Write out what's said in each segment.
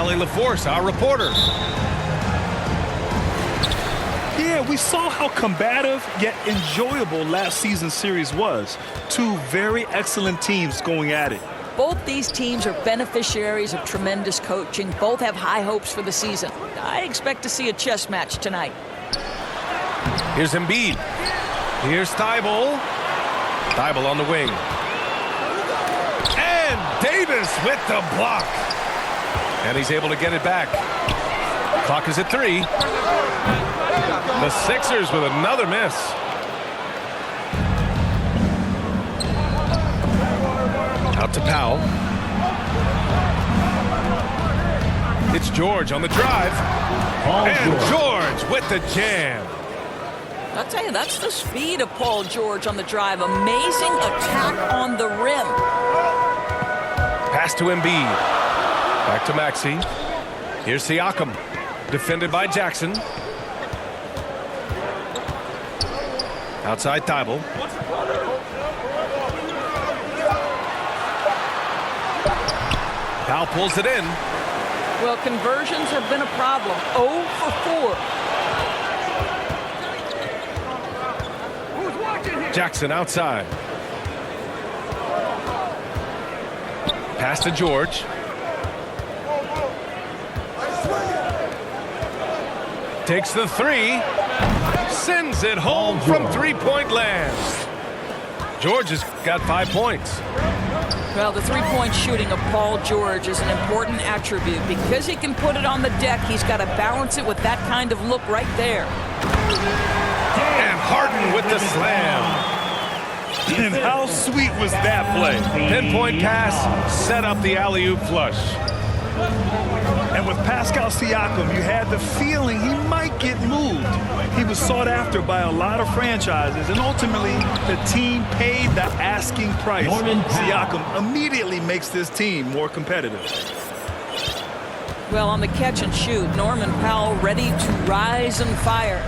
Allie LaForce, our reporter. Yeah, we saw how combative yet enjoyable last season's series was. Two very excellent teams going at it. Both these teams are beneficiaries of tremendous coaching. Both have high hopes for the season. I expect to see a chess match tonight. Here's Embiid. Here's Thibault. Thibault on the wing. And Davis with the block. And he's able to get it back. Clock is at 3. The Sixers with another miss. Out to Powell. It's George on the drive. And George with the jam. I'll tell you, that's the speed of Paul George on the drive. Amazing attack on the rim. Pass to Embiid. Back to Maxey. Here's Siakam. Defended by Jackson. Outside Thibault. Powell pulls it in. Well, conversions have been a problem. 0 for 4. Jackson outside. Pass to George. Takes the 3. Sends it home from three-point land. George has got 5 points. Well, the three-point shooting of Paul George is an important attribute. Because he can put it on the deck, he's got to balance it with that kind of look right there. And Harden with the slam. And how sweet was that play? Pinpoint pass, set up the alley-oop flush. And with Pascal Siakam, you had the feeling he might get moved. He was sought after by a lot of franchises, and ultimately, the team paid the asking price. Siakam immediately makes this team more competitive. Well, on the catch and shoot, Norman Powell ready to rise and fire.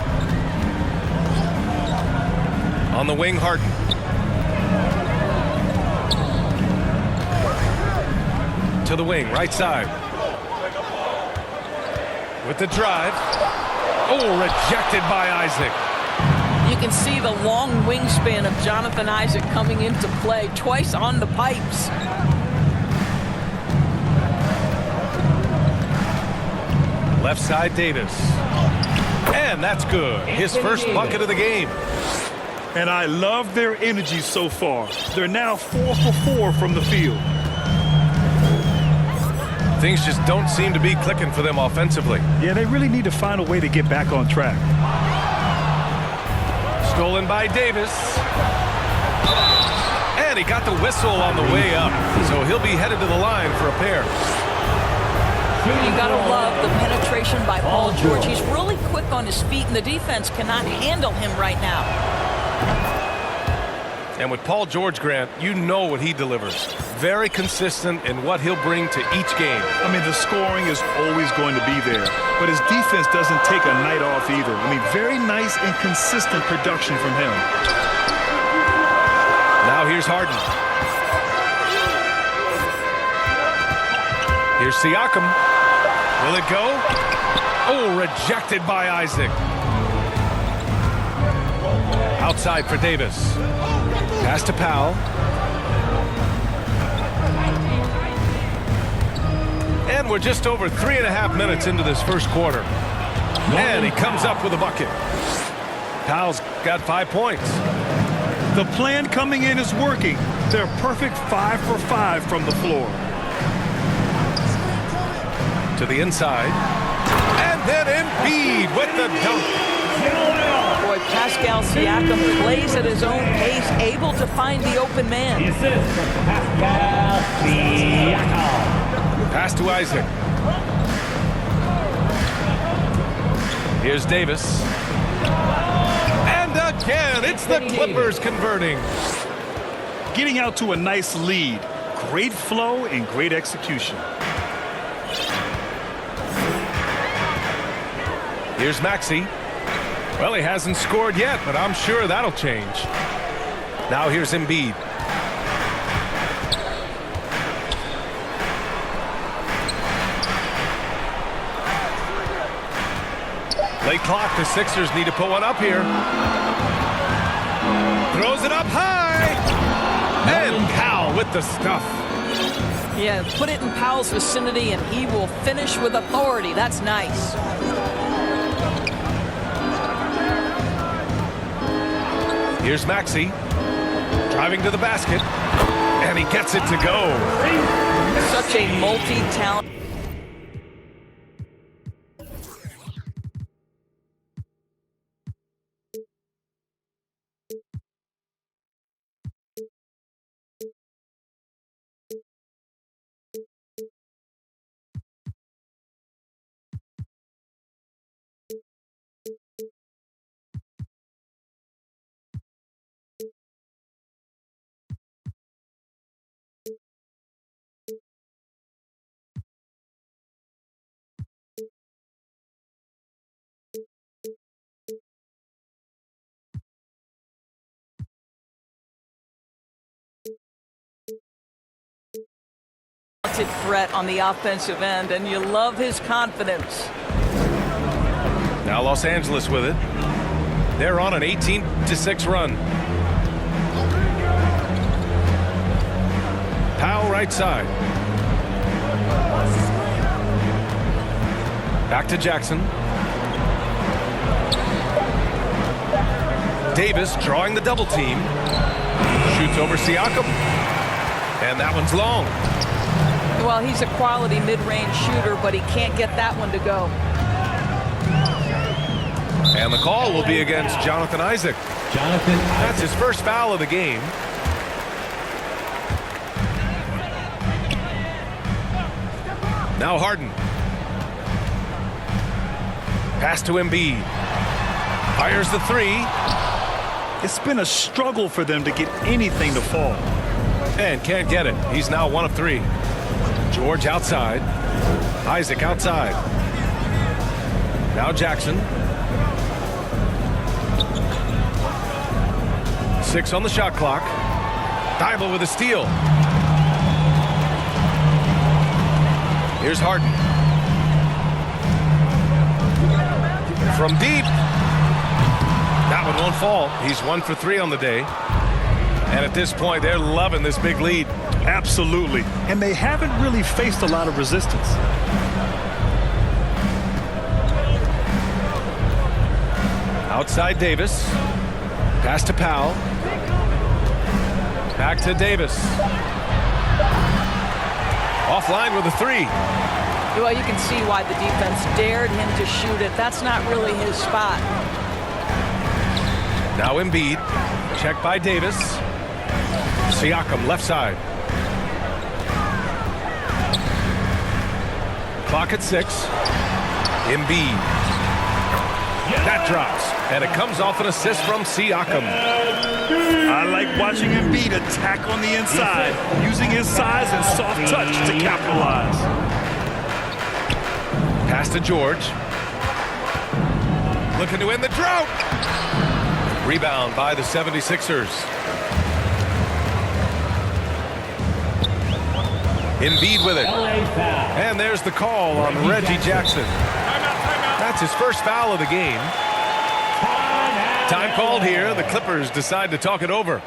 On the wing, Harden. To the wing, right side. With the drive. Oh, rejected by Isaac. You can see the long wingspan of Jonathan Isaac coming into play twice on the pipes. Left side, Davis. And that's good. His first bucket of the game. And I love their energy so far. They're now 4 for 4 from the field. Things just don't seem to be clicking for them offensively. Yeah, they really need to find a way to get back on track. Stolen by Davis. And he got the whistle on the way up. So he'll be headed to the line for a pair. You got to love the penetration by Paul George. He's really quick on his feet, and the defense cannot handle him right now. And with Paul George, Grant, you know what he delivers. Very consistent in what he'll bring to each game. I mean, the scoring is always going to be there, but his defense doesn't take a night off either. I mean, very nice and consistent production from him. Now here's Harden. Here's Siakam. Will it go? Oh, rejected by Isaac. Outside for Davis. Pass to Powell. And we're just over 3.5 minutes into this first quarter. And he comes up with a bucket. Powell's got 5 points. The plan coming in is working. They're perfect 5 for 5 from the floor. To the inside. And then Embiid with the dunk. Boy, Pascal Siakam plays at his own pace, able to find the open man. Pascal Siakam. Pass to Isaac. Here's Davis. And again, it's the Clippers converting. Getting out to a nice lead. Great flow and great execution. Here's Maxey. Well, he hasn't scored yet, but I'm sure that'll change. Now here's Embiid. Late clock. The Sixers need to put one up here. Throws it up high. And Powell with the stuff. Yeah, put it in Powell's vicinity and he will finish with authority. That's nice. Here's Maxey driving to the basket, and he gets it to go. Such a multi-talented. Threat on the offensive end, and you love his confidence. Now Los Angeles with it. They're on an 18-6 run. Powell right side. Back to Jackson. Davis drawing the double team. Shoots over Siakam. And that one's long. Well, he's a quality mid-range shooter, but he can't get that one to go. And the call will be against Jonathan Isaac. That's his first foul of the game. Now Harden. Pass to Embiid. Fires the three. It's been a struggle for them to get anything to fall. And can't get it. He's now 1 of 3. George outside. Isaac outside. Now Jackson. 6 on the shot clock. Thibault with a steal. Here's Harden. From deep. That one won't fall. He's 1 for 3 on the day. And at this point, they're loving this big lead. Absolutely. And they haven't really faced a lot of resistance. Outside Davis. Pass to Powell. Back to Davis. Offline with a 3. Well, you can see why the defense dared him to shoot it. That's not really his spot. Now Embiid. Checked by Davis. Siakam left side. Clock at 6. Embiid. That drops. And it comes off an assist from Siakam. I like watching Embiid attack on the inside, using his size and soft touch to capitalize. Pass to George. Looking to end the drought. Rebound by the 76ers. Embiid with it. And there's the call on Reggie Jackson. That's his first foul of the game. Time called here. The Clippers decide to talk it over.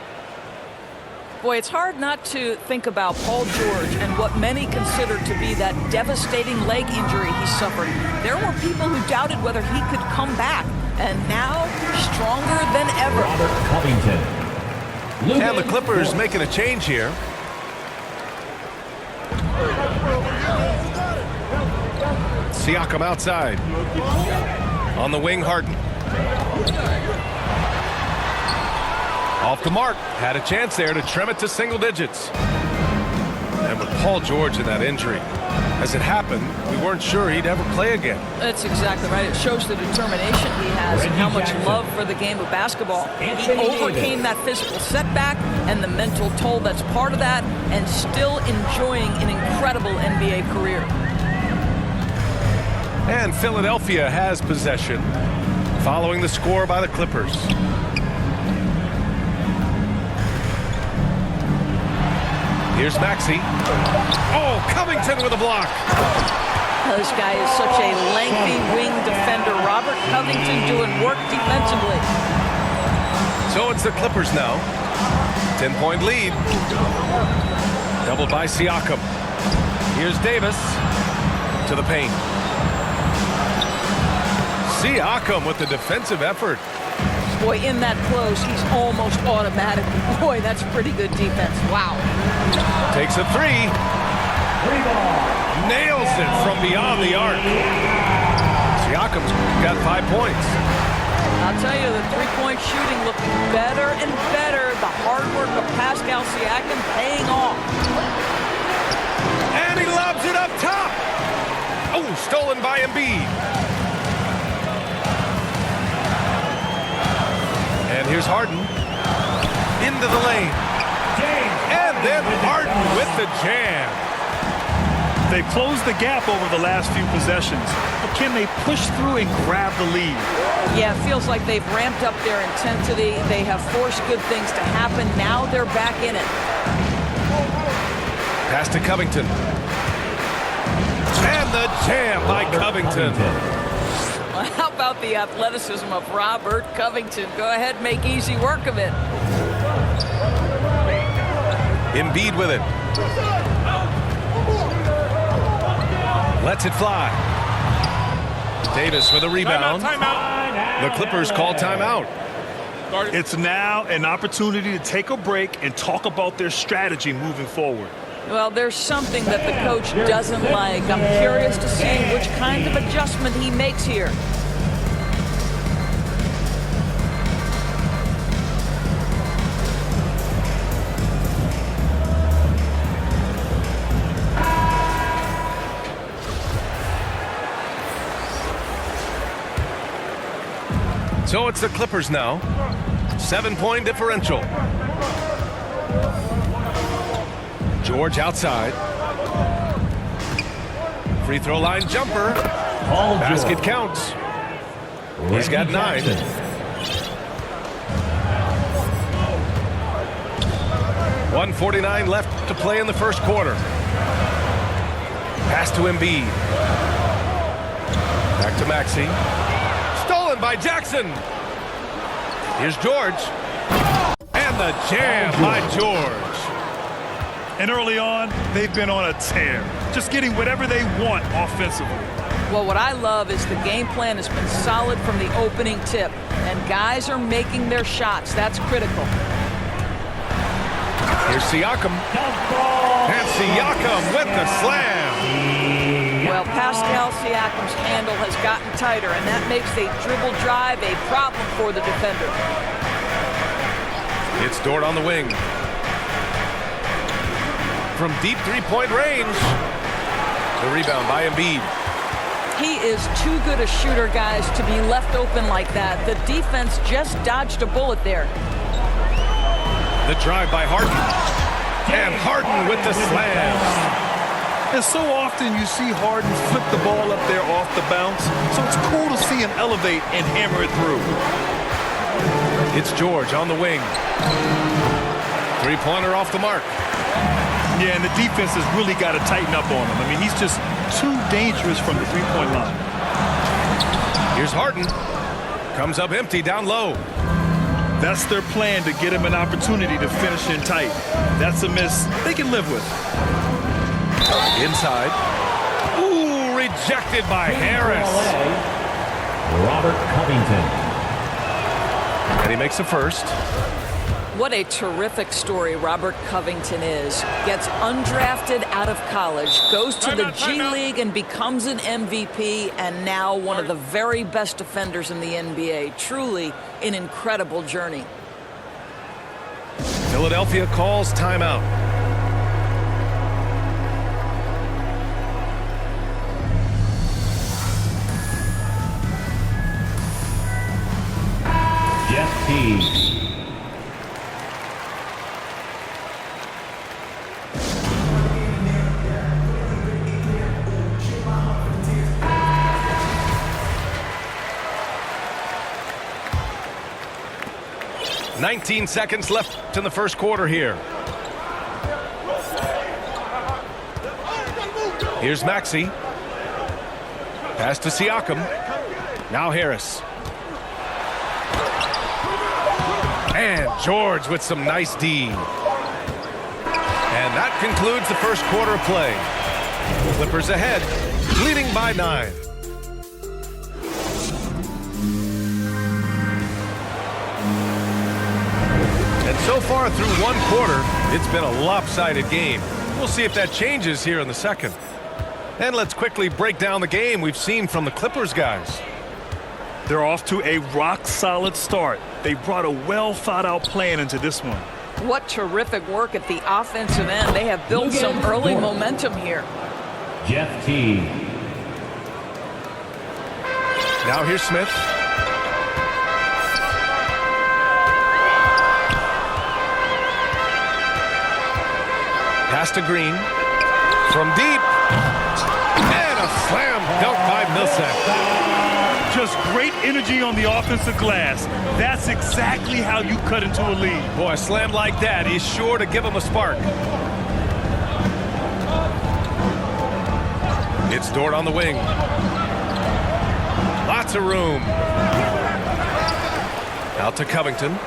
Boy, it's hard not to think about Paul George and what many consider to be that devastating leg injury he suffered. There were people who doubted whether he could come back, and now stronger than ever. And the Clippers making a change here. Siakam outside. On the wing, Harden. Off the mark. Had a chance there to trim it to single digits. And with Paul George in that injury, as it happened, we weren't sure he'd ever play again. That's exactly right. It shows the determination he has and how much love for the game of basketball. He overcame that physical setback and the mental toll that's part of that, and still enjoying an incredible NBA career. And Philadelphia has possession, following the score by the Clippers. Here's Maxey. Oh, Covington with a block. This guy is such a lengthy wing defender. Robert Covington doing work defensively. So it's the Clippers now. 10-point lead. Doubled by Siakam. Here's Davis to the paint. Siakam with the defensive effort. Boy, in that close, he's almost automatic. Boy, that's pretty good defense. Wow. Takes a three. Nails it from beyond the arc. Siakam's got 5 points. I'll tell you, the three-point shooting looked better and better. The hard work of Pascal Siakam paying off. And he lobs it up top. Oh, stolen by Embiid. And here's Harden. Into the lane. And then Harden with the jam. They've closed the gap over the last few possessions. But can they push through and grab the lead? Yeah, it feels like they've ramped up their intensity. They have forced good things to happen. Now they're back in it. Pass to Covington. And the jam by Covington. Well, how about the athleticism of Robert Covington? Go ahead, make easy work of it. Embiid with it. Lets it fly. Davis with a rebound. The Clippers call timeout. It's now an opportunity to take a break and talk about their strategy moving forward. Well, there's something that the coach doesn't like. I'm curious to see which kind of adjustment he makes here. So it's the Clippers now. 7-point differential. George outside. Free throw line jumper. Basket counts. He's got 9. .149 left to play in the first quarter. Pass to Embiid. Back to Maxey. Stolen by Jackson. Here's George. And the jam by George. And early on, they've been on a tear. Just getting whatever they want offensively. Well, what I love is the game plan has been solid from the opening tip. And guys are making their shots. That's critical. Here's Siakam. And Siakam with the slam. Well, Pascal Siakam's handle has gotten tighter, and that makes a dribble drive a problem for the defender. It's Dort on the wing. From deep three-point range. The rebound by Embiid. He is too good a shooter, guys, to be left open like that. The defense just dodged a bullet there. The drive by Harden. And Harden with the slam. And so often you see Harden flip the ball up there off the bounce. So it's cool to see him elevate and hammer it through. It's George on the wing. Three-pointer off the mark. Yeah, and the defense has really got to tighten up on him. I mean, he's just too dangerous from the three-point line. Here's Harden. Comes up empty down low. That's their plan, to get him an opportunity to finish in tight. That's a miss they can live with. Inside. Ooh, rejected by Harris. Robert Covington. And he makes the first. What a terrific story Robert Covington is. Gets undrafted out of college, goes to the G League and becomes an MVP, and now one of the very best defenders in the NBA. Truly an incredible journey. Philadelphia calls timeout. Jeff Teague. .19 seconds left in the first quarter here. Here's Maxey. Pass to Siakam. Now Harris. And George with some nice D. And that concludes the first quarter of play. Clippers ahead, leading by 9. And so far through one quarter, it's been a lopsided game. We'll see if that changes here in the second. And let's quickly break down the game we've seen from the Clippers guys. They're off to a rock-solid start. They brought a well-thought-out plan into this one. What terrific work at the offensive end. They have built some early momentum here. Jeff Teague. Now here's Smith. Pass to Green. From deep. And a slam dunk by Millsap. Just great energy on the offensive glass. That's exactly how you cut into a lead. Boy, a slam like that is sure to give him a spark. It's Dort on the wing. Lots of room. Out to Covington.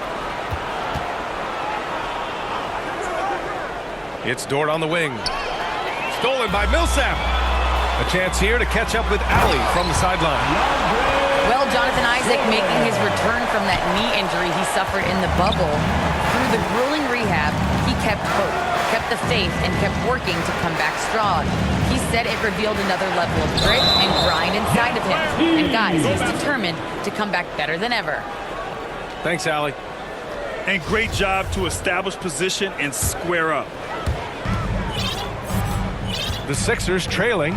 It's Dort on the wing. Stolen by Millsap. A chance here to catch up with Alley from the sideline. Well, Jonathan Isaac making his return from that knee injury he suffered in the bubble. Through the grueling rehab, he kept hope, kept the faith, and kept working to come back strong. He said it revealed another level of grit and grind inside of him. And guys, he's determined to come back better than ever. Thanks, Alley. And great job to establish position and square up. The Sixers trailing.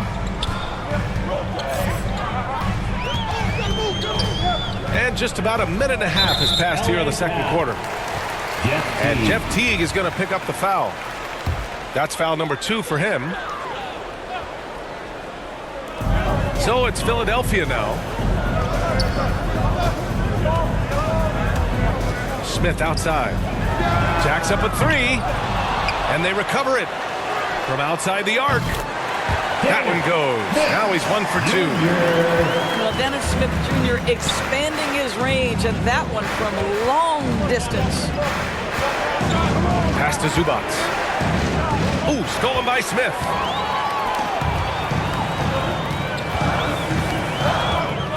And just about a minute and a half has passed here in the second quarter. And Jeff Teague is going to pick up the foul. That's foul number 2 for him. So it's Philadelphia now. Smith outside. Jacks up a 3. And they recover it from outside the arc. That one goes. Now he's 1 for 2. Well, Dennis Smith Jr. expanding his range, and that one from long distance. Pass to Zubac. Ooh, stolen by Smith.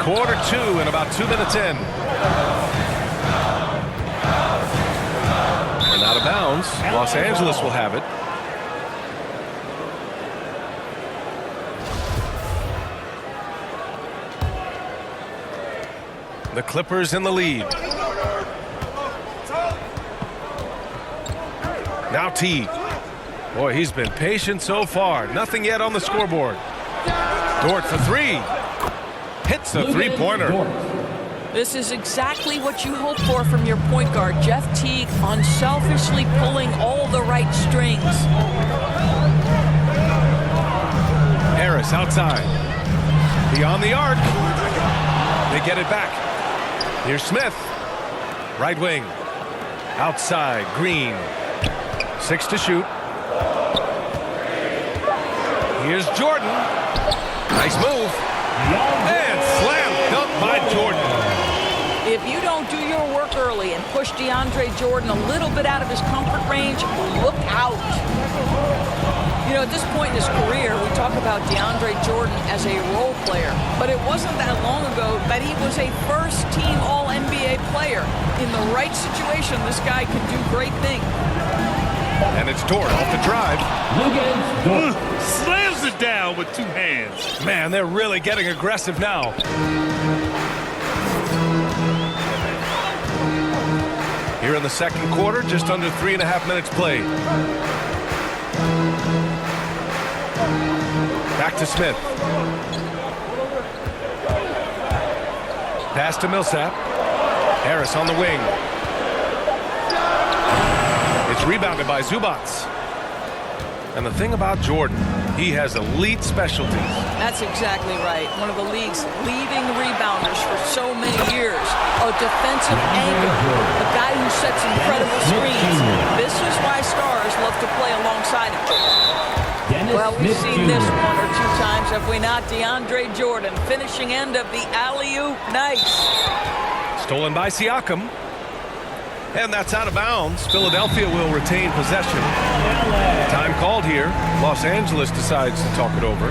Quarter 2 and about 2 minutes in. And out of bounds. Los Angeles will have it. The Clippers in the lead. Now Teague. Boy, he's been patient so far. Nothing yet on the scoreboard. Dort for 3. Hits a three-pointer. This is exactly what you hope for from your point guard. Jeff Teague unselfishly pulling all the right strings. Harris outside. Beyond the arc. They get it back. Here's Smith. Right wing. Outside. Green. 6 to shoot. Here's Jordan. Nice move. And slam dunk by Jordan. If you don't do your work early and push DeAndre Jordan a little bit out of his comfort range, look out. You know, at this point in his career, we talk about DeAndre Jordan as a role player, but it wasn't that long ago that he was a first-team All-NBA player. In the right situation, this guy can do great things. And it's Dort off the drive. Slams it down with 2 hands. Man, they're really getting aggressive now. Here in the second quarter, just under 3.5 minutes played. Back to Smith. Pass to Millsap. Harris on the wing. It's rebounded by Zubac. And the thing about Jordan, he has elite specialties. That's exactly right. One of the league's leading rebounders for so many years. A defensive anchor. A guy who sets incredible screens. This is why stars love to play alongside him. Well, we've Smith seen this Jr. one or two times, have we not? DeAndre Jordan, finishing end of the alley-oop. Nice. Stolen by Siakam. And that's out of bounds. Philadelphia will retain possession. Time called here. Los Angeles decides to talk it over.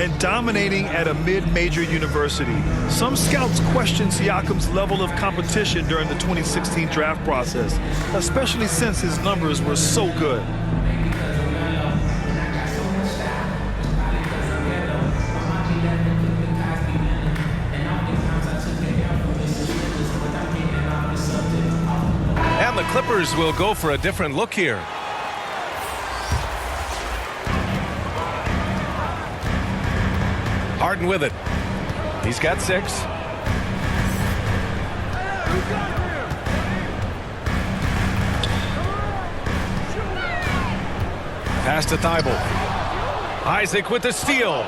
And dominating at a mid-major university. Some scouts question Siakam's level of competition during the 2016 draft process, especially since his numbers were so good. And the Clippers will go for a different look here. Harden with it. He's got 6. Pass to Thibault. Isaac with the steal.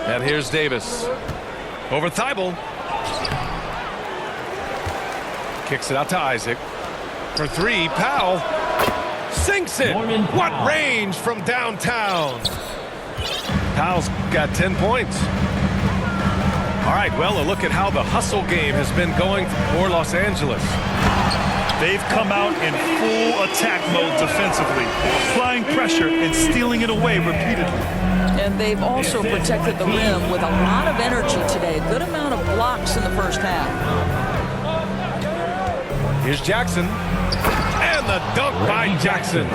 And here's Davis. Over Thibault. Kicks it out to Isaac. For 3, Powell. Sinks it. What range from downtown. Powell's got 10 points. All right, well, a look at how the hustle game has been going for Los Angeles. They've come out in full attack mode defensively, applying pressure and stealing it away repeatedly. And they've also protected the rim with a lot of energy today. A good amount of blocks in the first half. Here's Jackson. And the dunk by Jackson.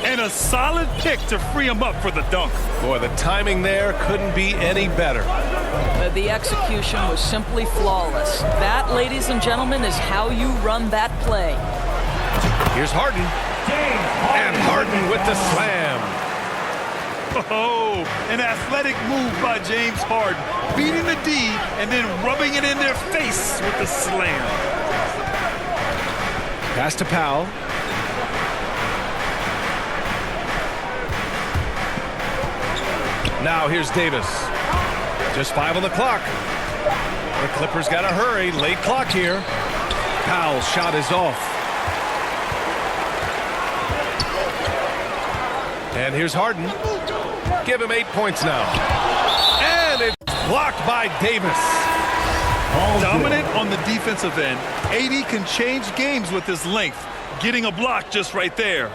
And a solid pick to free him up for the dunk. Boy, the timing there couldn't be any better. The execution was simply flawless. That, ladies and gentlemen, is how you run that play. Here's Harden. And Harden with the slam. Oh, an athletic move by James Harden, beating the D and then rubbing it in their face with the slam. Pass to Powell. Now here's Davis. Just 5 on the clock. The Clippers got to hurry. Late clock here. Powell's shot is off. And here's Harden. Give him 8 points now. And it's blocked by Davis. Dominant on the defensive end. AD can change games with his length. Getting a block just right there.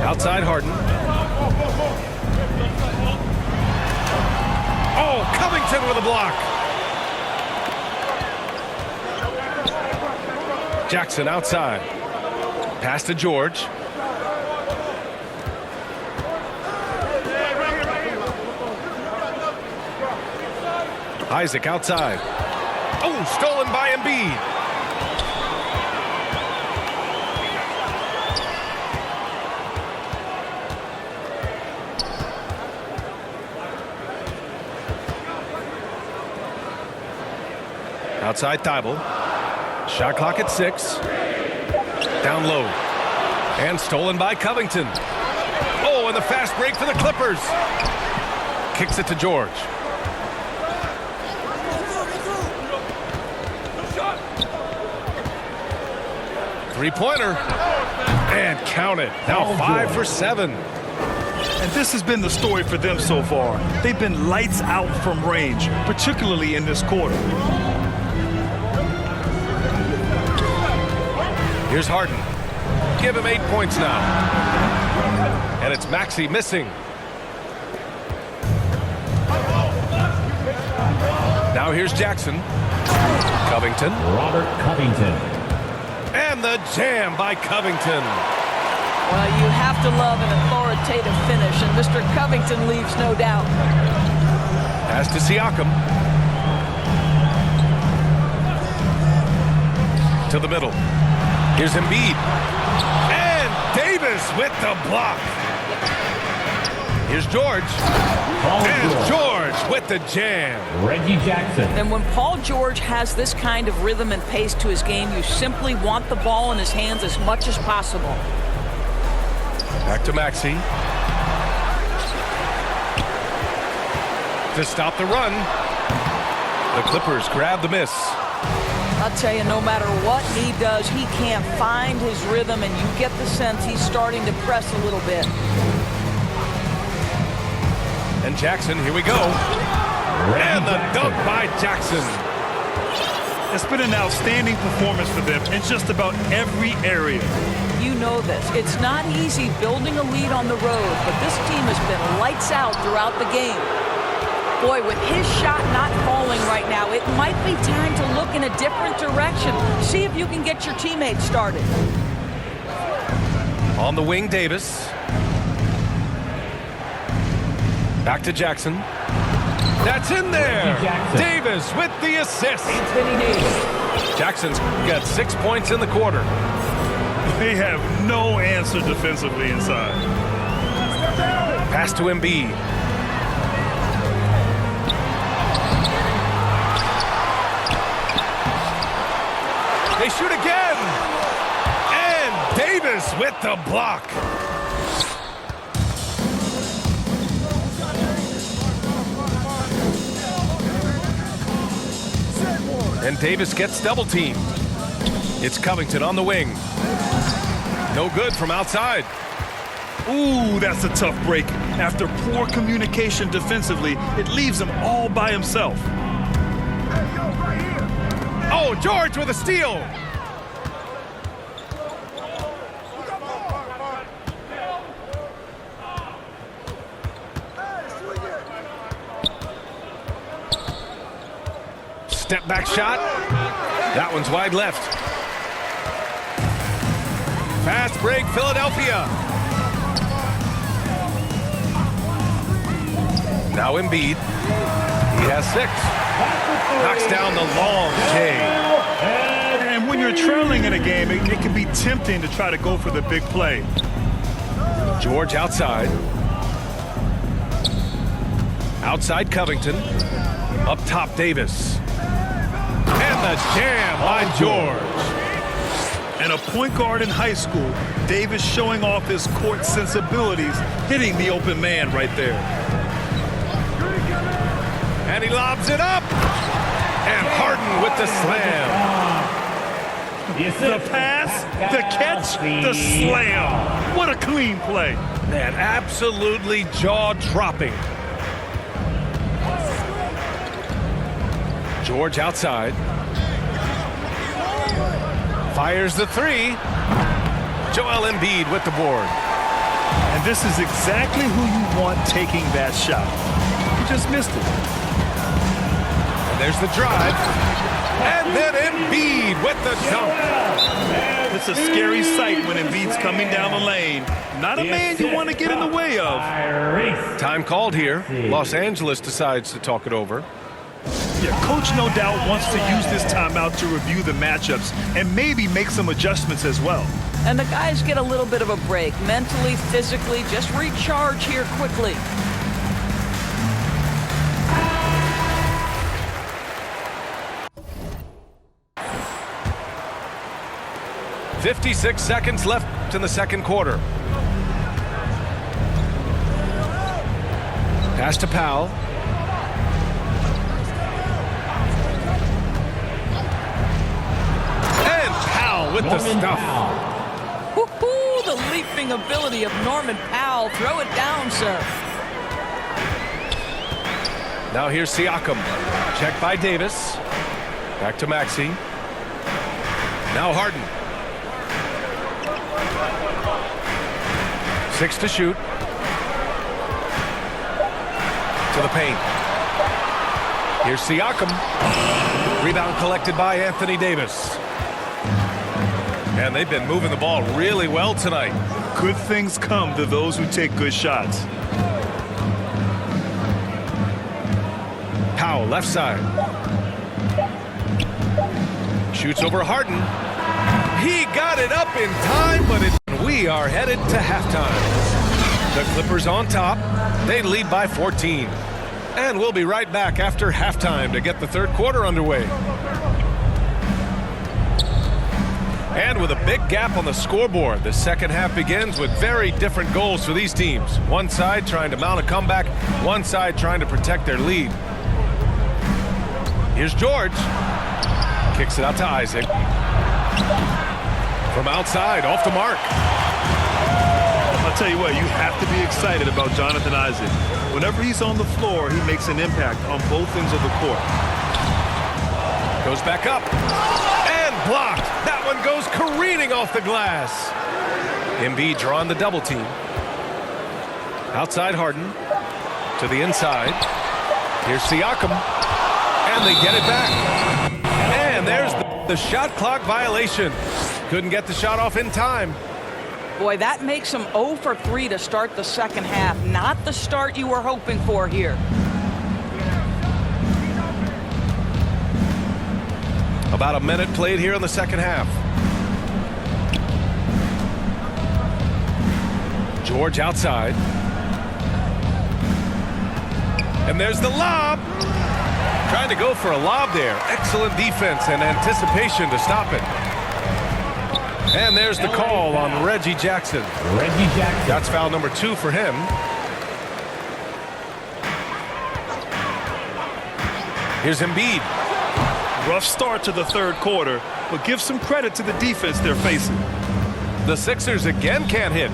Outside Harden. Oh, Covington with a block. Jackson outside. Pass to George. Isaac outside. Oh, stolen by Embiid. Outside Thibault. Shot clock at 6. Down low. And stolen by Covington. Oh, and the fast break for the Clippers. Kicks it to George. Three-pointer. And count it. Now 5 for 7. And this has been the story for them so far. They've been lights out from range, particularly in this quarter. Here's Harden. Give him 8 points now. And it's Maxey missing. Now here's Jackson. Covington. Robert Covington. And the jam by Covington. Well, you have to love an authoritative finish, and Mr. Covington leaves no doubt. Pass to Siakam. To the middle. Here's Embiid. And Davis with the block. Here's George. And George with the jam. Reggie Jackson. And when Paul George has this kind of rhythm and pace to his game, you simply want the ball in his hands as much as possible. Back to Maxey. To stop the run. The Clippers grab the miss. I'll tell you, no matter what he does, he can't find his rhythm, and you get the sense he's starting to press a little bit. And Jackson, here we go. And the dunk by Jackson. It's been an outstanding performance for them in just about every area. You know this. It's not easy building a lead on the road, but this team has been lights out throughout the game. Boy, with his shot not falling right now, it might be time to look in a different direction. See if you can get your teammates started. On the wing, Davis. Back to Jackson. That's in there. Davis with the assist. Jackson's got 6 points in the quarter. They have no answer defensively inside. Pass to Embiid. They shoot again. And Davis with the block. And Davis gets double teamed. It's Covington on the wing. No good from outside. Ooh, that's a tough break. After poor communication defensively, it leaves him all by himself. Oh, George with a steal. Step back shot. That one's wide left. Fast break, Philadelphia. Now Embiid. He has 6. Knocks down the long J. And when you're trailing in a game, it can be tempting to try to go for the big play. George outside. Outside Covington. Up top Davis. And the jam by George. And a point guard in high school, Davis showing off his court sensibilities, hitting the open man right there. And he lobs it up. And Harden with the slam. The pass, the catch, the slam. What a clean play. Man, absolutely jaw-dropping. George outside. Fires the 3. Joel Embiid with the board. And this is exactly who you want taking that shot. He just missed it. And there's the drive. And then Embiid with the dunk. It's a scary sight when Embiid's coming down the lane. Not a man you want to get in the way of. Time called here. Los Angeles decides to talk it over. Yeah, coach no doubt wants to use this timeout to review the matchups and maybe make some adjustments as well. And the guys get a little bit of a break, mentally, physically, just recharge here quickly. .56 left in the second quarter. Pass to Powell. With the stuff. Woo-hoo, the leaping ability of Norman Powell. Throw it down, sir. Now here's Siakam. Check by Davis. Back to Maxey. Now Harden. 6 to shoot. To the paint. Here's Siakam. Rebound collected by Anthony Davis. And they've been moving the ball really well tonight. Good things come to those who take good shots. Powell, left side. Shoots over Harden. He got it up in time, but we are headed to halftime. The Clippers on top. They lead by 14. And we'll be right back after halftime to get the third quarter underway. And with a big gap on the scoreboard, the second half begins with very different goals for these teams. One side trying to mount a comeback, one side trying to protect their lead. Here's George. Kicks it out to Isaac. From outside, off the mark. I'll tell you what, you have to be excited about Jonathan Isaac. Whenever he's on the floor, he makes an impact on both ends of the court. Goes back up. And blocked. That one goes careening off the glass. Embiid drawing the double team. Outside Harden. To the inside. Here's Siakam. And they get it back. And there's the shot clock violation. Couldn't get the shot off in time. Boy, that makes him 0 for 3 to start the second half. Not the start you were hoping for here. About a minute played here in the second half. George outside. And there's the lob. Trying to go for a lob there. Excellent defense and anticipation to stop it. And there's the call on Reggie Jackson. Reggie Jackson. That's foul number 2 for him. Here's Embiid. Rough start to the third quarter, but give some credit to the defense they're facing. The Sixers again can't hit.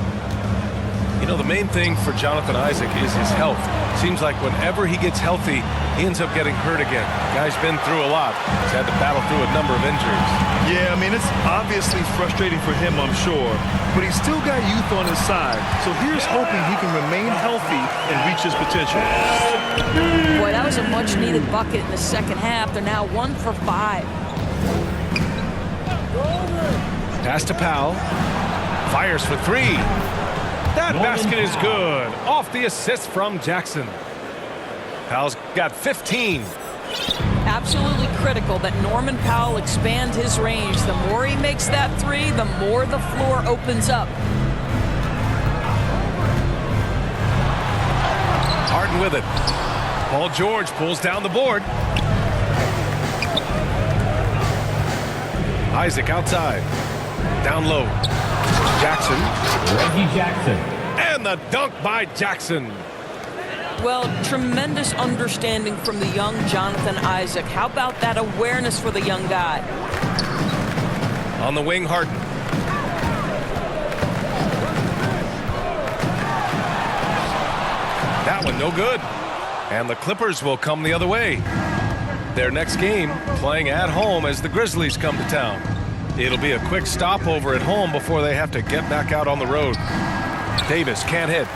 You know, the main thing for Jonathan Isaac is his health. Seems like whenever he gets healthy, he ends up getting hurt again. Guy's been through a lot. He's had to battle through a number of injuries. Yeah, I mean, it's obviously frustrating for him, I'm sure, but he's still got youth on his side. So here's hoping he can remain healthy and reach his potential. Boy, that was a much-needed bucket in the second half. They're now 1 for 5. Pass to Powell. Fires for 3. That basket is good. Off the assist from Jackson. Powell's got 15. Absolutely critical that Norman Powell expand his range. The more he makes that 3, the more the floor opens up. Harden with it. Paul George pulls down the board. Isaac outside. Down low. Jackson. Reggie Jackson. And the dunk by Jackson. Well, tremendous understanding from the young Jonathan Isaac. How about that awareness for the young guy? On the wing, Harden. That one no good. And the Clippers will come the other way. Their next game playing at home as the Grizzlies come to town. It'll be a quick stopover at home before they have to get back out on the road. Davis can't hit.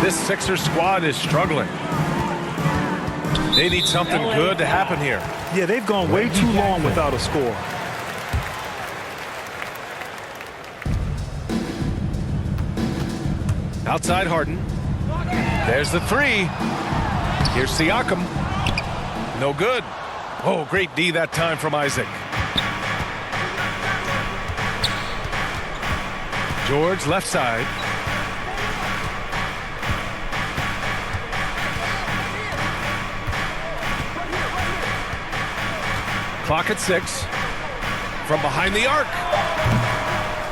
This Sixers squad is struggling. They need something good to happen here. Yeah, they've gone way too long without a score. Outside Harden. There's the 3. Here's Siakam. No good. Oh, great D that time from Isaac. George left side. Clock at 6. From behind the arc.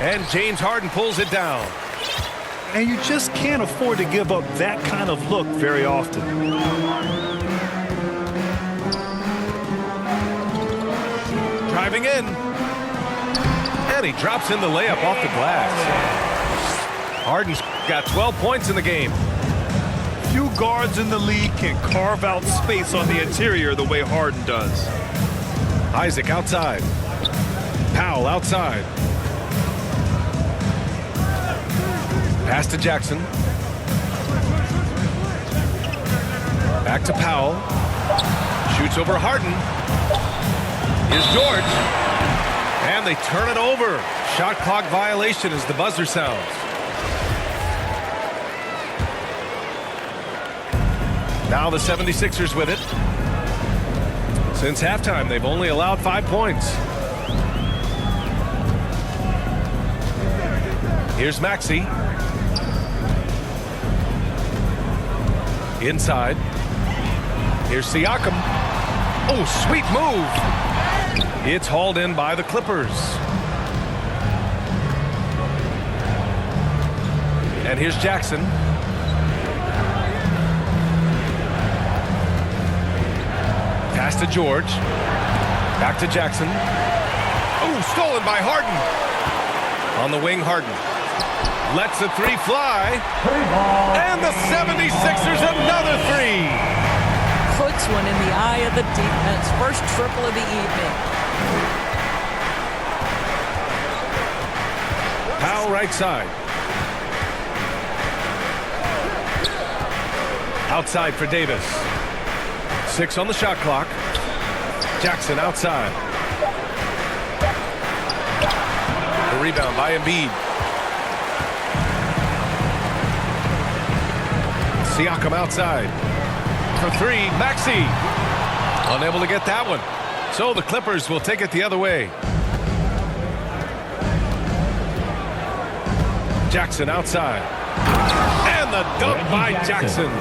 And James Harden pulls it down. And you just can't afford to give up that kind of look very often. Driving in. And he drops in the layup off the glass. Harden's got 12 points in the game. Few guards in the league can carve out space on the interior the way Harden does. Isaac outside. Powell outside. Pass to Jackson. Back to Powell. Shoots over Harden. Here's George. And they turn it over. Shot clock violation as the buzzer sounds. Now the 76ers with it. Since halftime, they've only allowed 5 points. Here's Maxey. Inside. Here's Siakam. Oh, sweet move. It's hauled in by the Clippers. And here's Jackson. Pass to George. Back to Jackson. Oh, stolen by Harden. On the wing, Harden. Lets the three fly. And the 76ers another three. Puts one in the eye of the defense. First triple of the evening. Powell right side. Outside for Davis. 6 on the shot clock. Jackson outside. The rebound by Embiid. Siakam outside. For 3, Maxey. Unable to get that one. So the Clippers will take it the other way. Jackson outside. And the dunk by Jackson.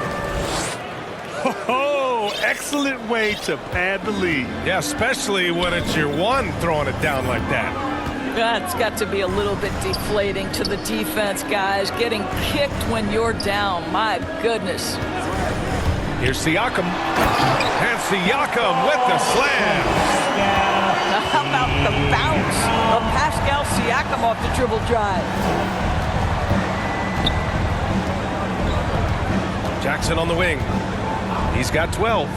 Oh, excellent way to pad the lead. Yeah, especially when it's your one throwing it down like that. That's got to be a little bit deflating to the defense, guys. Getting kicked when you're down. My goodness. Here's Siakam. And Siakam with the slam. How about the bounce of Pascal Siakam off the dribble drive? Jackson on the wing. He's got 12.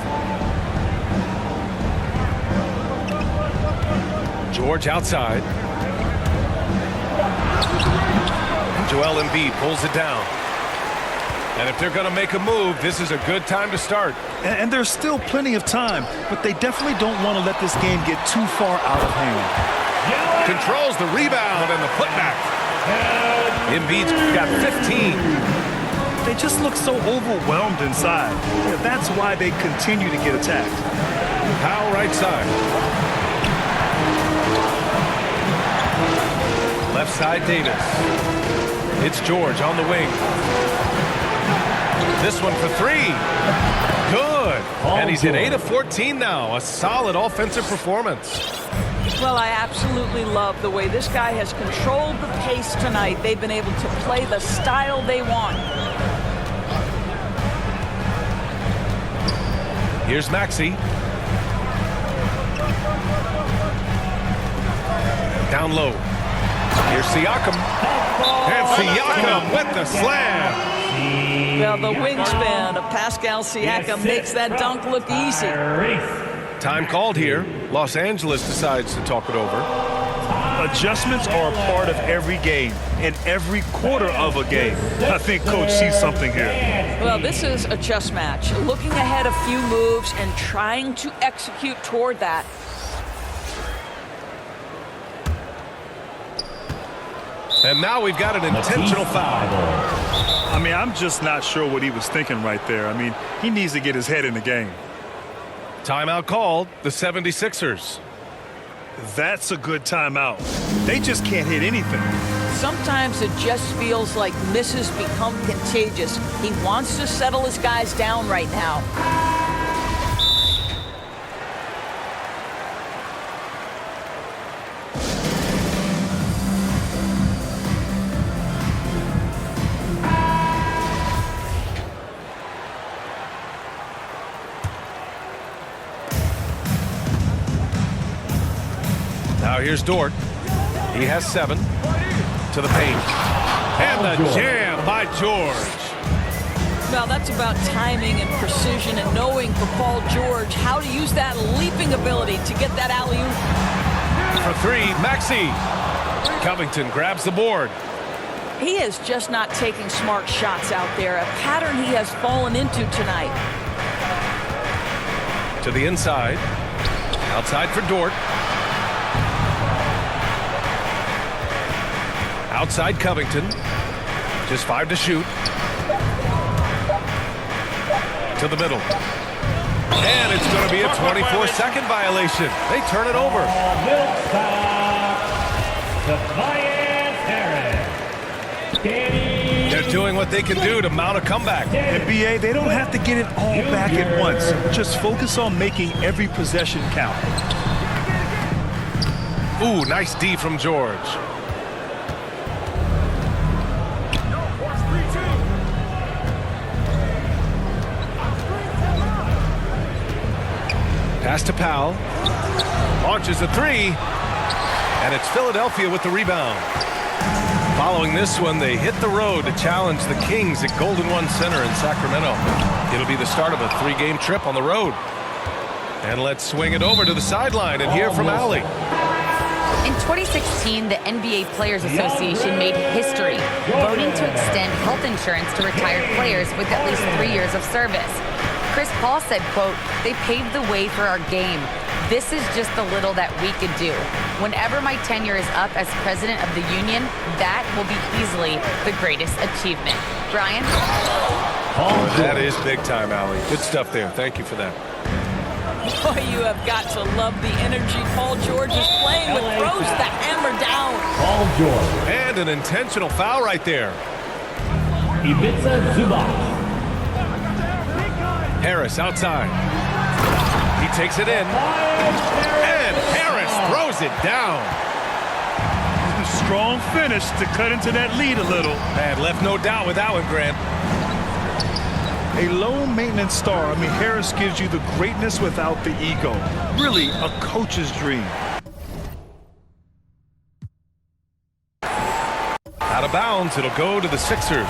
George outside. Joel Embiid pulls it down. And if they're going to make a move, this is a good time to start. And there's still plenty of time, but they definitely don't want to let this game get too far out of hand. Controls the rebound and the putback. Embiid's got 15. They just look so overwhelmed inside. Yeah, that's why they continue to get attacked. Powell right side. Left side Davis. It's George on the wing. This one for 3. Good. And he's at 8 of 14 now. A solid offensive performance. Well, I absolutely love the way this guy has controlled the pace tonight. They've been able to play the style they want. Here's Maxey. Down low. Here's Siakam. And Siakam with the slam. Well, the wingspan of Pascal Siakam makes that dunk look easy. Time called here. Los Angeles decides to talk it over. Adjustments are a part of every game and every quarter of a game. I think Coach sees something here. Well, this is a chess match. Looking ahead a few moves and trying to execute toward that. And now we've got an intentional foul. I mean, I'm just not sure what he was thinking right there. I mean, he needs to get his head in the game. Timeout called, the 76ers. That's a good timeout. They just can't hit anything. Sometimes it just feels like misses become contagious. He wants to settle his guys down right now. Now here's Dort. He has 7 to the paint. And the jam by George. Well, that's about timing and precision and knowing for Paul George how to use that leaping ability to get that alley-oop. For 3, Maxey. Covington grabs the board. He is just not taking smart shots out there, a pattern he has fallen into tonight. To the inside. Outside for Dort. Outside Covington. Just 5 to shoot. To the middle. And it's going to be a 24-second violation. They turn it over. They're doing what they can do to mount a comeback. NBA, they don't have to get it all back at once. Just focus on making every possession count. Ooh, nice D from George. Pass to Powell. Launches a three. And it's Philadelphia with the rebound. Following this one, they hit the road to challenge the Kings at Golden One Center in Sacramento. It'll be the start of a 3-game trip on the road. And let's swing it over to the sideline and hear from Allie. In 2016, the NBA Players Association made history, voting to extend health insurance to retired players with at least 3 years of service. Chris Paul said, quote, "They paved the way for our game. This is just the little that we could do. Whenever my tenure is up as president of the union, that will be easily the greatest achievement." Brian? That is big time, Allie. Good stuff there. Thank you for that. Boy, you have got to love the energy Paul George is playing with. Throws the hammer down. Paul George. And an intentional foul right there. Ivica Zubac. Harris outside. He takes it in. And Harris throws it down. Strong finish to cut into that lead a little. And left no doubt with that one, Grant. A low-maintenance star. I mean, Harris gives you the greatness without the ego. Really a coach's dream. Out of bounds, it'll go to the Sixers.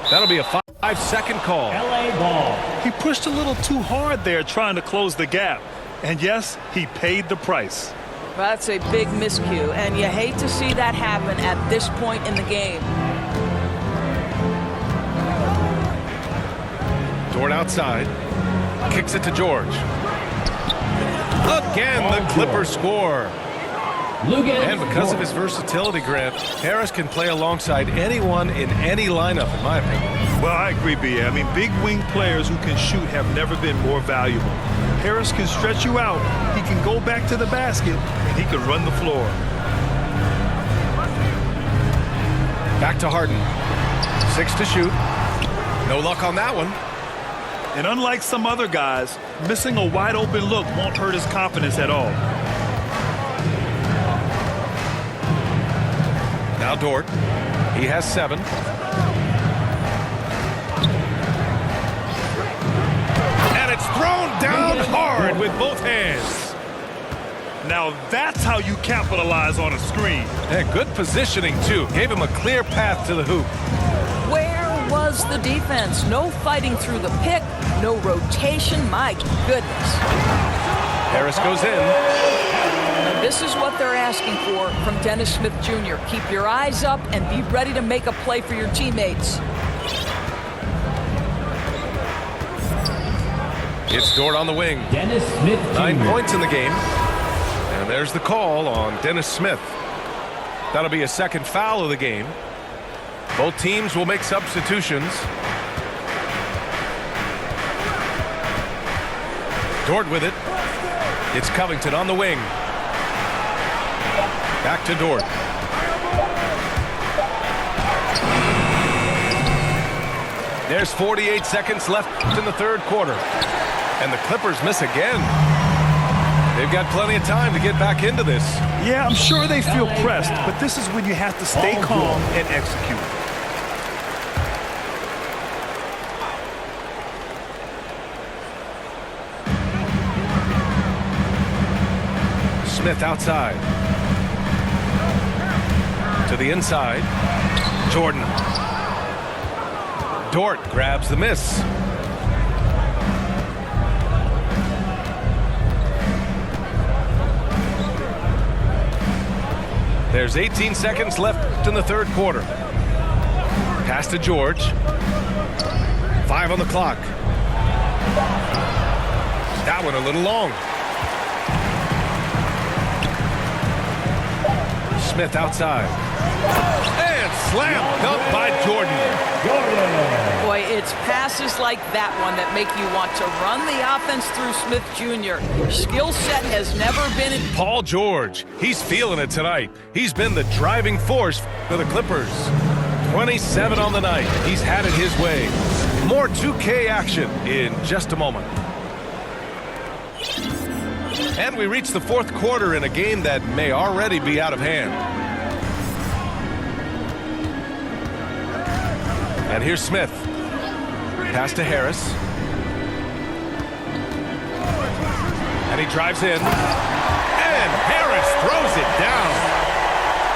That'll be a 5-second call. LA ball. He pushed a little too hard there trying to close the gap. And yes, he paid the price. That's a big miscue, and you hate to see that happen at this point in the game. Dort outside. Kicks it to George. Again, the Clippers score. And because of his versatility, Grant, Harris can play alongside anyone in any lineup, in my opinion. Well, I agree, B.A. I mean, big wing players who can shoot have never been more valuable. Harris can stretch you out. He can go back to the basket, and he can run the floor. Back to Harden. 6 to shoot. No luck on that one. And unlike some other guys, missing a wide open look won't hurt his confidence at all. Now Dort. He has 7. And it's thrown down hard with both hands. Now that's how you capitalize on a screen. And good positioning, too. Gave him a clear path to the hoop. Where was the defense? No fighting through the pick, no rotation. My goodness. Harris goes in. Now, this is what they're asking for from Dennis Smith Jr. Keep your eyes up and be ready to make a play for your teammates. It's Dort on the wing. Dennis Smith Jr. 9 points in the game. And there's the call on Dennis Smith. That'll be a second foul of the game. Both teams will make substitutions. Dort with it. It's Covington on the wing. Back to Dort. There's 48 seconds left in the third quarter. And the Clippers miss again. They've got plenty of time to get back into this. Yeah, I'm sure they feel pressed, but this is when you have to stay calm and execute. Smith outside. To the inside. Jordan. Dort grabs the miss. There's 18 seconds left in the third quarter. Pass to George. 5 on the clock. That one a little long. Smith outside. And slam dunk by Jordan. Boy, it's passes like that one that make you want to run the offense through Smith Jr. Skill set has never been in. Paul George, he's feeling it tonight. He's been the driving force for the Clippers. 27 on the night. He's had it his way. More 2K action in just a moment. And we reach the fourth quarter in a game that may already be out of hand. And here's Smith. Pass to Harris. And he drives in. And Harris throws it down.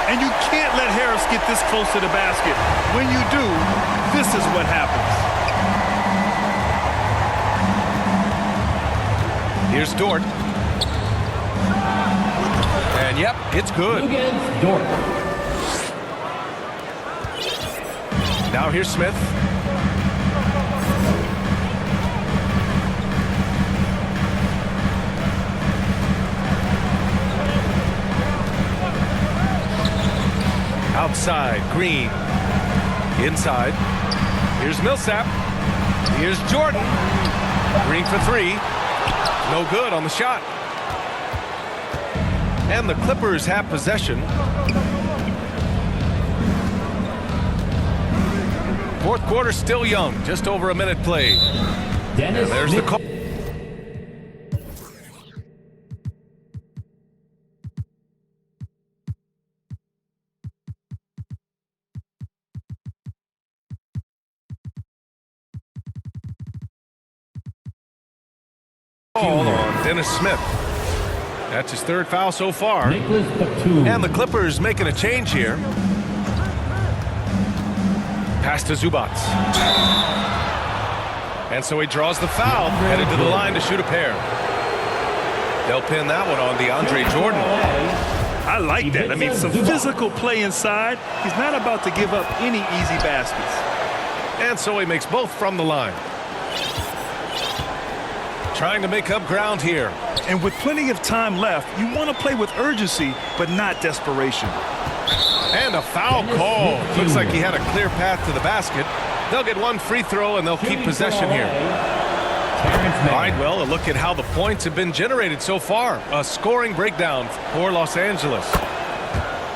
And you can't let Harris get this close to the basket. When you do, this is what happens. Here's Dort. And yep, it's good. Against Dort. Now here's Smith. Outside, Green. Inside. Here's Millsap. Here's Jordan. Green for three. No good on the shot. And the Clippers have possession. Fourth quarter still young. Just over a minute played. And there's the call. On Dennis Smith. That's his third foul so far. And the Clippers making a change here. Pass to Zubats. And so he draws the foul, headed to the line to shoot a pair. They'll pin that one on DeAndre Jordan. I like that. I mean, some physical play inside. He's not about to give up any easy baskets. And so he makes both from the line. Trying to make up ground here. And with plenty of time left, you want to play with urgency, but not desperation. And a foul call. Looks like he had a clear path to the basket. They'll get one free throw, and they'll keep possession here. All right, well, a look at how the points have been generated so far. A scoring breakdown for Los Angeles.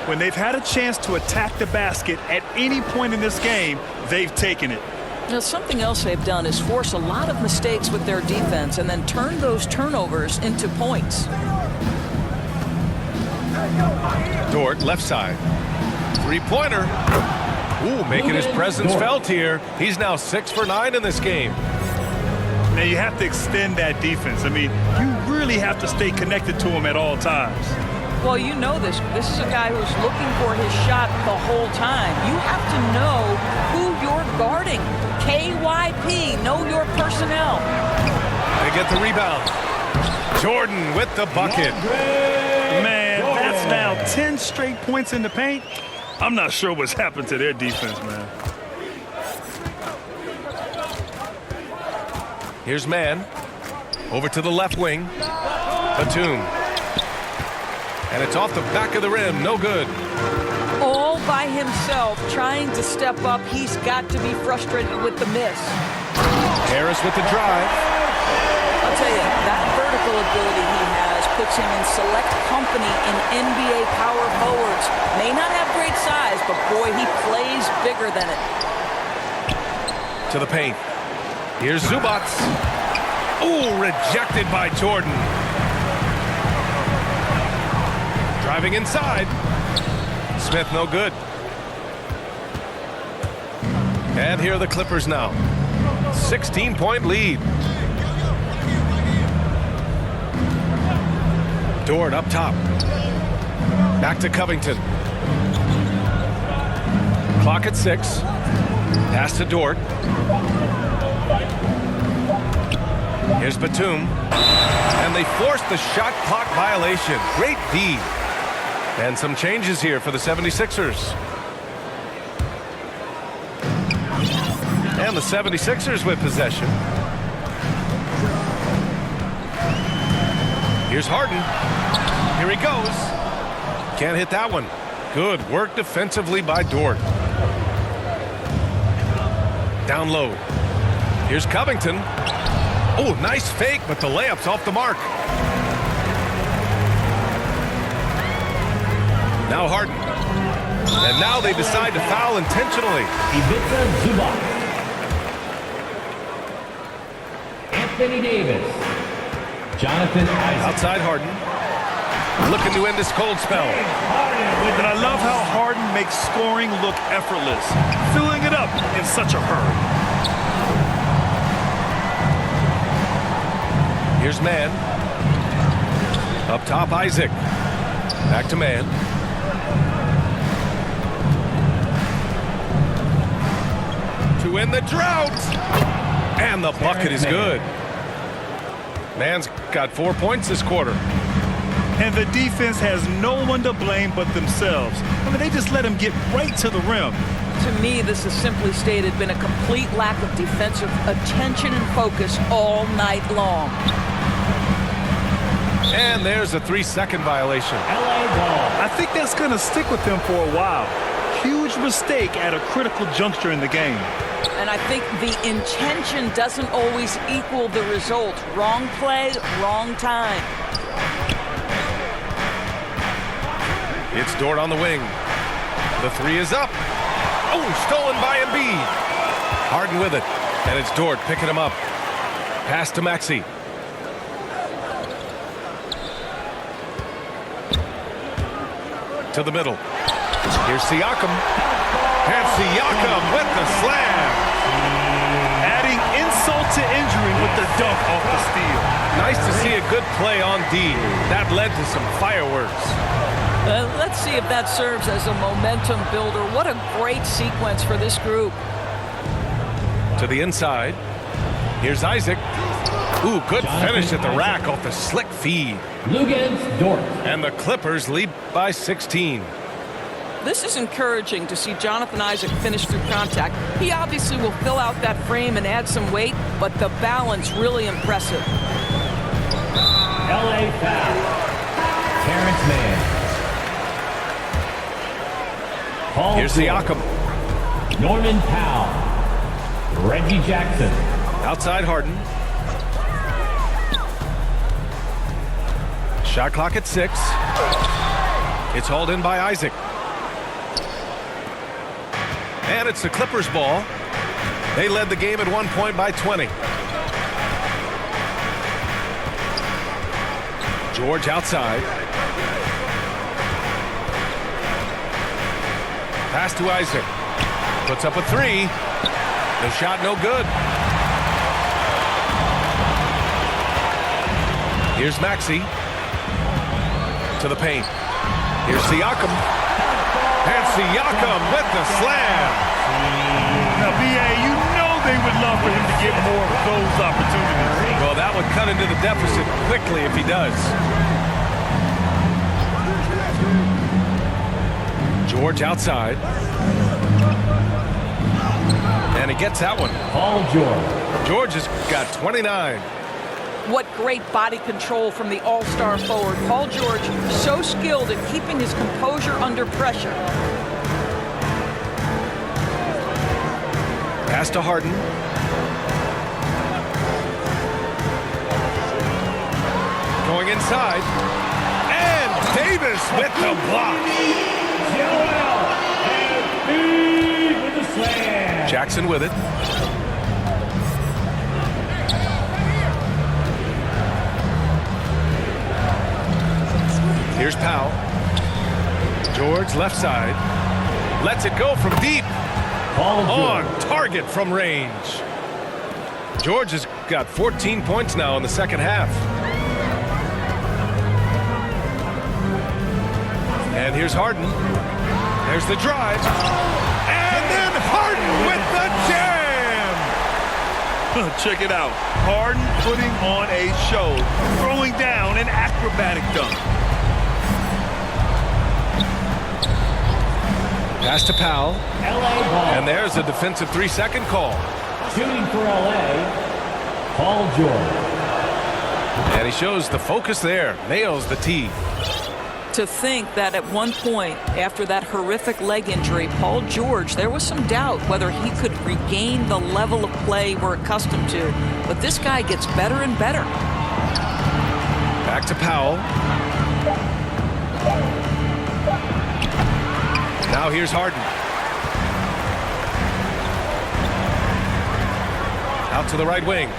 When they've had a chance to attack the basket at any point in this game, they've taken it. Now, something else they've done is force a lot of mistakes with their defense and then turn those turnovers into points. Dort, left side. Three-pointer. Ooh, making his presence felt here. He's now 6 for 9 in this game. Now, you have to extend that defense. I mean, you really have to stay connected to him at all times. Well, you know this. This is a guy who's looking for his shot the whole time. You have to know who you're guarding. KYP, know your personnel. They get the rebound. Jordan with the bucket. Man, that's now 10 straight points in the paint. I'm not sure what's happened to their defense, man. Here's Mann. Over to the left wing. Batum. And it's off the back of the rim. No good. All by himself, trying to step up. He's got to be frustrated with the miss. Harris with the drive. I'll tell you, that vertical ability he has puts him in select company in NBA power forwards. May not have great size, but boy, he plays bigger than it. To the paint. Here's Zubats. Ooh, rejected by Jordan. Driving inside. Smith no good. And here are the Clippers now. 16-point lead. Dort up top. Back to Covington. Clock at 6. Pass to Dort. Here's Batum. And they forced the shot clock violation. Great D. And some changes here for the 76ers. And the 76ers with possession. Here's Harden. Here he goes. Can't hit that one. Good work defensively by Dort. Down low. Here's Covington. Oh, nice fake, but the layup's off the mark. Now Harden. And now they decide to foul intentionally. Ivica Zubac. Anthony Davis. Jonathan Isaac. Outside Harden. looking to end this cold spell. And I love how Harden makes scoring look effortless, filling it up in such a hurry. Here's man. Up top, Isaac. Back to man. To end the drought. And the bucket is good. Man's got 4 points this quarter. And the defense has no one to blame but themselves. I mean, they just let him get right to the rim. To me, this has simply stated been a complete lack of defensive attention and focus all night long. And there's a 3-second violation. LA ball. I think that's going to stick with him for a while. Huge mistake at a critical juncture in the game. And I think the intention doesn't always equal the result. Wrong play, wrong time. It's Dort on the wing. The 3 is up. Oh, stolen by Embiid. Harden with it. And it's Dort picking him up. Pass to Maxey. To the middle. Here's Siakam. And Siakam with the slam. Adding insult to injury with the dunk off the steal. Nice to see a good play on D. That led to some fireworks. Let's see if that serves as a momentum builder. What a great sequence for this group. To the inside. Here's Isaac. Ooh, good finish at the rack off the slick feed. Luguentz Dort. And the Clippers lead by 16. This is encouraging to see Jonathan Isaac finish through contact. He obviously will fill out that frame and add some weight, but the balance really impressive. LA foul. Terrence Mann. Paul Here's George. Siakam. Norman Powell. Reggie Jackson. Outside Harden. Shot clock at 6. It's hauled in by Isaac. And it's the Clippers ball. They led the game at 1 point by 20. George outside. Pass to Isaac. Puts up a 3. The shot no good. Here's Maxey. To the paint. Here's Siakam. And Siakam with the slam. Now, B.A., you know they would love for him to get more of those opportunities. Well, that would cut into the deficit quickly if he does. George outside. And he gets that one. Paul George. George has got 29. What great body control from the all-star forward. Paul George, so skilled at keeping his composure under pressure. Pass to Harden. Going inside. And Davis with the block. Joel Embiid with the slam. Jackson with it. Here's Powell. George left side. Lets it go from deep. Paul On George. target from range. George has got 14 points now in the second half. And here's Harden. There's the drive. And then Harden with the jam. Check it out. Harden putting on a show, throwing down an acrobatic dunk. Pass to Powell. LA ball. And there's a defensive 3-second call. Shooting for LA. Paul George. And he shows the focus there. Nails the tee. To think that at one point, after that horrific leg injury, Paul George, there was some doubt whether he could regain the level of play we're accustomed to. But this guy gets better and better. Back to Powell. Now here's Harden. Out to the right wing.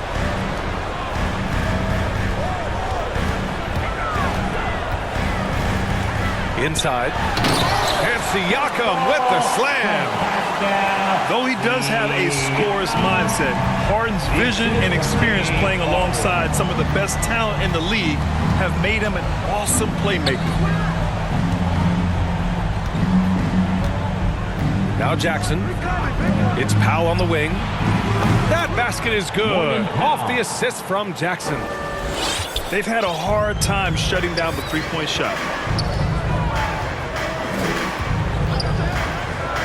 Inside. And Siakam with the slam. Though he does have a scorer's mindset, Harden's vision and experience playing alongside some of the best talent in the league have made him an awesome playmaker. Now Jackson. It's Powell on the wing. That basket is good. Off the assist from Jackson. They've had a hard time shutting down the three-point shot.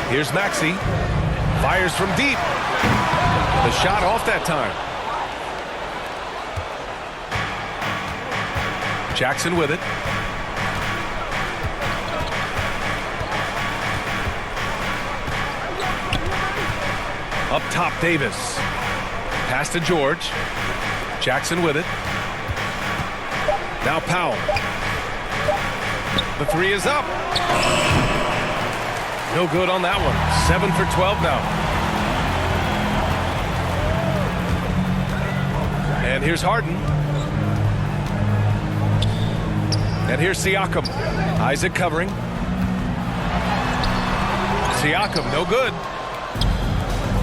Here's Maxey. Fires from deep. The shot off that time. Jackson with it. Up top, Davis. Pass to George. Jackson with it. Now Powell. The three is up. No good on that one. 7 for 12 now. And here's Harden. And here's Siakam. Isaac covering. Siakam, no good.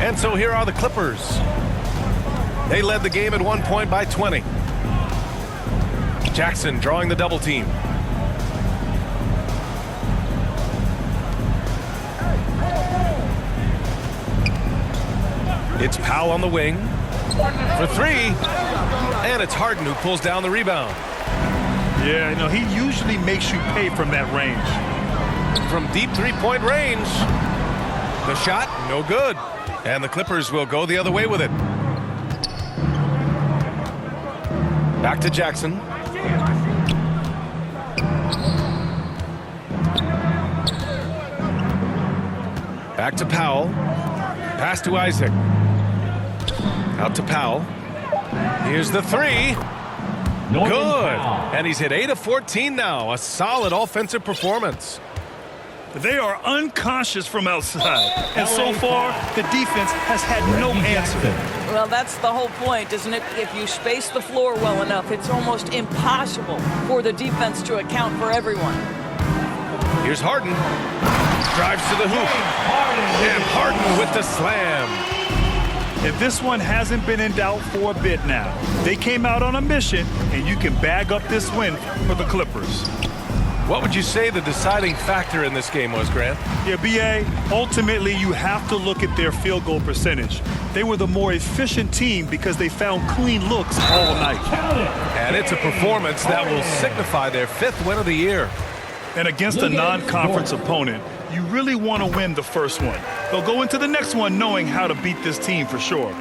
And so here are the Clippers. They led the game at one point by 20. Jackson drawing the double team. It's Powell on the wing for three. And it's Harden who pulls down the rebound. Yeah, you know, he usually makes you pay from that range. From deep three-point range. The shot, no good. And the Clippers will go the other way with it. Back to Jackson. Back to Powell. Pass to Isaac. Out to Powell. Here's the three. Good. And he's hit 8 of 14 now. A solid offensive performance. They are unconscious from outside. And so far, the defense has had no answer. Well, that's the whole point, isn't it? If you space the floor well enough, it's almost impossible for the defense to account for everyone. Here's Harden. Drives to the hoop. And Harden with the slam. And this one hasn't been in doubt for a bit now. They came out on a mission, and you can bag up this win for the Clippers. What would you say the deciding factor in this game was, Grant? Yeah, B.A., ultimately you have to look at their field goal percentage. They were the more efficient team because they found clean looks all night. And it's a performance that will signify their 5th win of the year. And against a non-conference opponent, you really want to win the first one. They'll go into the next one knowing how to beat this team for sure.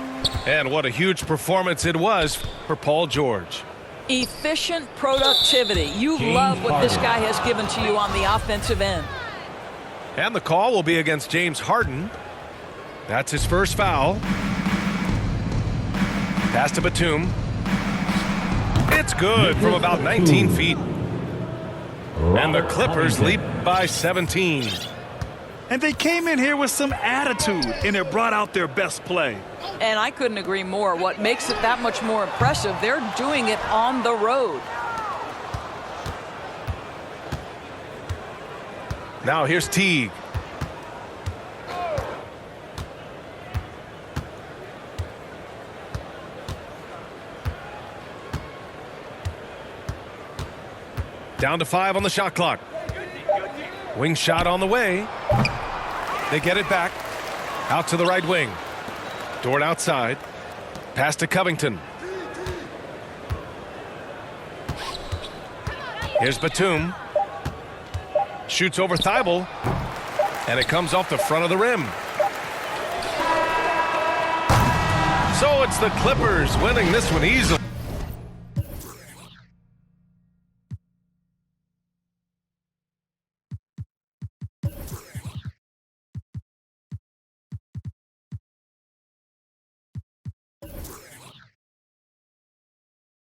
And what a huge performance it was for Paul George. Efficient productivity. You love what this guy has given to you on the offensive end. And the call will be against James Harden. That's his first foul. Pass to Batum. It's good from about 19 feet. And the Clippers lead by 17. And they came in here with some attitude, and it brought out their best play. And I couldn't agree more. What makes it that much more impressive, they're doing it on the road. Now here's Teague. Down to 5 on the shot clock. Wing shot on the way. They get it back. Out to the right wing. Dort outside. Pass to Covington. Here's Batum. Shoots over Thibault. And it comes off the front of the rim. So it's the Clippers winning this one easily.